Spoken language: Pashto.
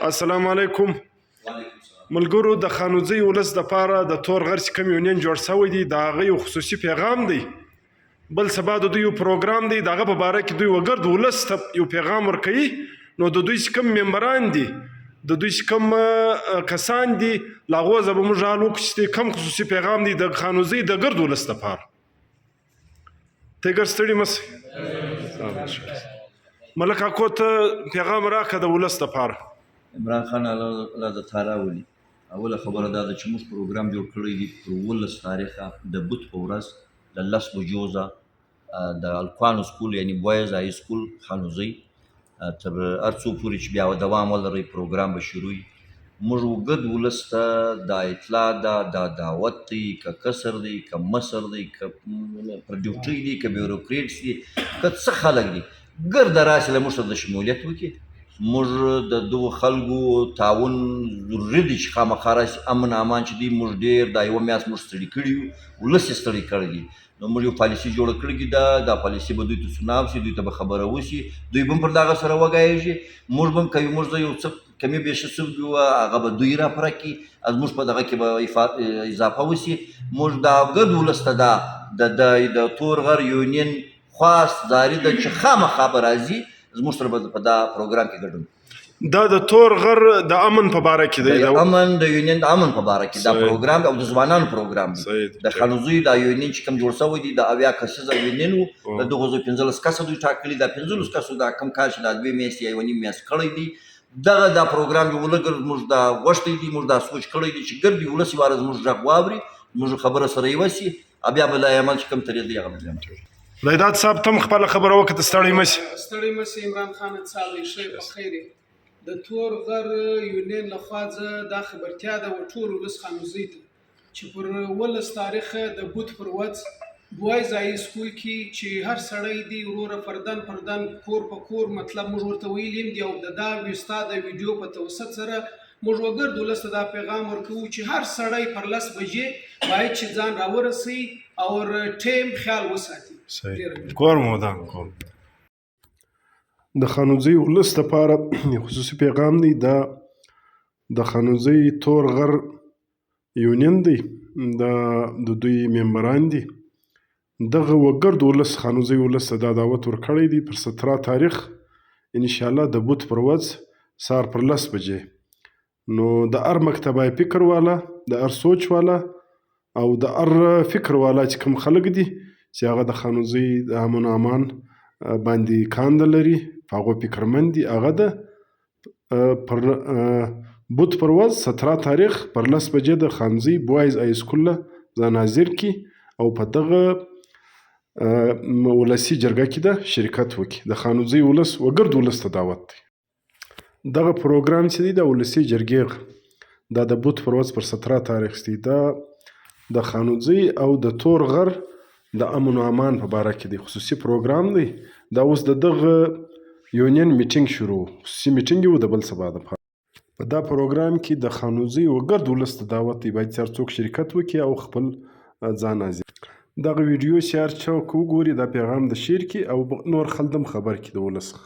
السلام علیکم ملګرو. د خانوزۍ ولس دپاره د تور غر چې کوم یونین جوړ شوی دی د هغه یو خصوصي پیغام دی. بل سبا د دوی یو پروګرام دی، د هغه په باره کې دوی وګرد ولس ته یو پیغام ورکوي. نو د دوی چې کوم ممبران دي، د دوی چې کوم کسان دي، له هغو ځه به موږ حال وکړو چې کوم خصوصي پیغام دی د خانوزۍ د ګرد ولس دپاره. تیګر ستړي مه شئ. ملک اکو ته پیغام راکړه د ولس دپاره. عمران خان الله د تعالی ولي اوله خبره دا ده چې موږ پروګرام جوړ کړی دی پر 19 تاریخه د بوت په ورځ د 10 بجو ځه د الکوانو سکول یعنی بویز های سکول خانوزۍ تر هر څو پورې چې بیا دوام ولري پروګرام به شروع وي. موږ وګد ولس ته دا اطلاع ده، دا دعوت دی، که کسر دی، که مصر دی، که پروډیوټري دی، که بیوروکریټس دي، که څه خلک دي، ګرده راسې له موږ سره د شمولیت وکړي. موږ د دغو خلکو تعاون ضروري دی چې خامخا راسي امن امان چې دی. موږ ډېر دا یوه میاشت موږ ستړي کړي یو، ولس یې ستړي کړی دی. نو موږ یو پالیسي جوړه کړې ده، دا پالیسي به دوی ته سناب شي، دوی ته به خبره وشي، دوی به هم پر دغه سره وږایېږي. موږ به هم که موږ یو څه کمې بیشې څه وي هغه به دوی راپوره کړي، از موږ په دغه کې به اضافه وشي. موږ دا ګډ ولس ته دا د تور غر یونین خواست جاري ده چې خامخا به راځي زموږ سره به په دا پروګرام کې ګډون. دا د تور غر د امن په باره کې دی، د امن د یونین د امن په باره کې دا پروګرام او د ځوانانو پروګرام دی. د خانوزۍ دا یونین چې کوم جوړ شوی دی د 80 کسیزه یونین و، د دغو 15 کسه دوی ټاکلي. دا 15 کسو دا کوم کار چې دا 2 میاشتې یا یوه نیم میاشت کړی دی، دغه دا پروګرام چې ولګر موږ دا غوښتی دی، موږ دا سوچ کړی دی چې ګردي ولس یې واره زموږ غږ واوري، موږ خبره سره یې وشي، بیا به لا عمل چې کوم طریق دی هغه به عمل. لیداد صاحب ته هم خپله خبره وکړه، ستړی مه شي. ستړی مه شي عمران خانه، څه حال ښه په خیر یې. د تور غر یونین لخوا زه دا خبرتیا ده و ټول ولس خانوزۍ ته چې پر 19 تاریخه د بوت پر ورځ بوایز های سکول کې چې هر سړی دی وروره فردن فردن کور په کور، مطلب موږ ورته ویلي هم دي او د دا ستا د ویډیو په توسط سره موږ وګرد ولس ته دا پیغام ورکوو چې هر سړی پر 10 بجې باید چې ځان راورسوي او ټیم خیال وساتي. کور مودان کور د خانوزۍ ولس دپاره یو خصوصي پیغام دی. دا د خانوزۍ تور غر یونین دی، د دوی ممبران دي. دغه وګرد ولس خانوزۍ ولس ته دا دعوت ورکړی دی پر 17 تاریخ انشاءالله د بوت پر ورځ سهار پر 10 بجې. نو د هر مکتبه فکر والا، د هر سوچ والا او د هر فکر والا چې کوم خلک دي چې هغه د خانوزۍ د امن و امان باندې کانده لري، په هغو فکرمند دي، هغه د پر بوت پر ورځ 17 تاریخ پر 10 بجې د خانوزۍ بوایز های سکول له ځان حاضر کړي او په دغه ولسي جرګه کې د شرکت وکړي. د خانوزۍ ولس وګرد ولس ته دعوت دی. دغه پروګرام چې دی د ولسي جرګې دا د بوت پر ورځ پر 17 تاریخ دی، دا د خانوزۍ او د تور غر د امن و امان په باره کې دی. خصوصي پروګرام دی. دا اوس د دغه یونین میټینګ شروع، خصوصي میټینګ و د بل سبا دپاره. په دا پروګرام کې د خانوزۍ وګرد ولس ته دعوت دی، باید هر څوک شرکت وکړي او خپل ځان حاضر. دغه ویډیو شیر چا که وګوري دا پیغام د شیر کړي او نور خلک هم خبر کړي د ولس څخه.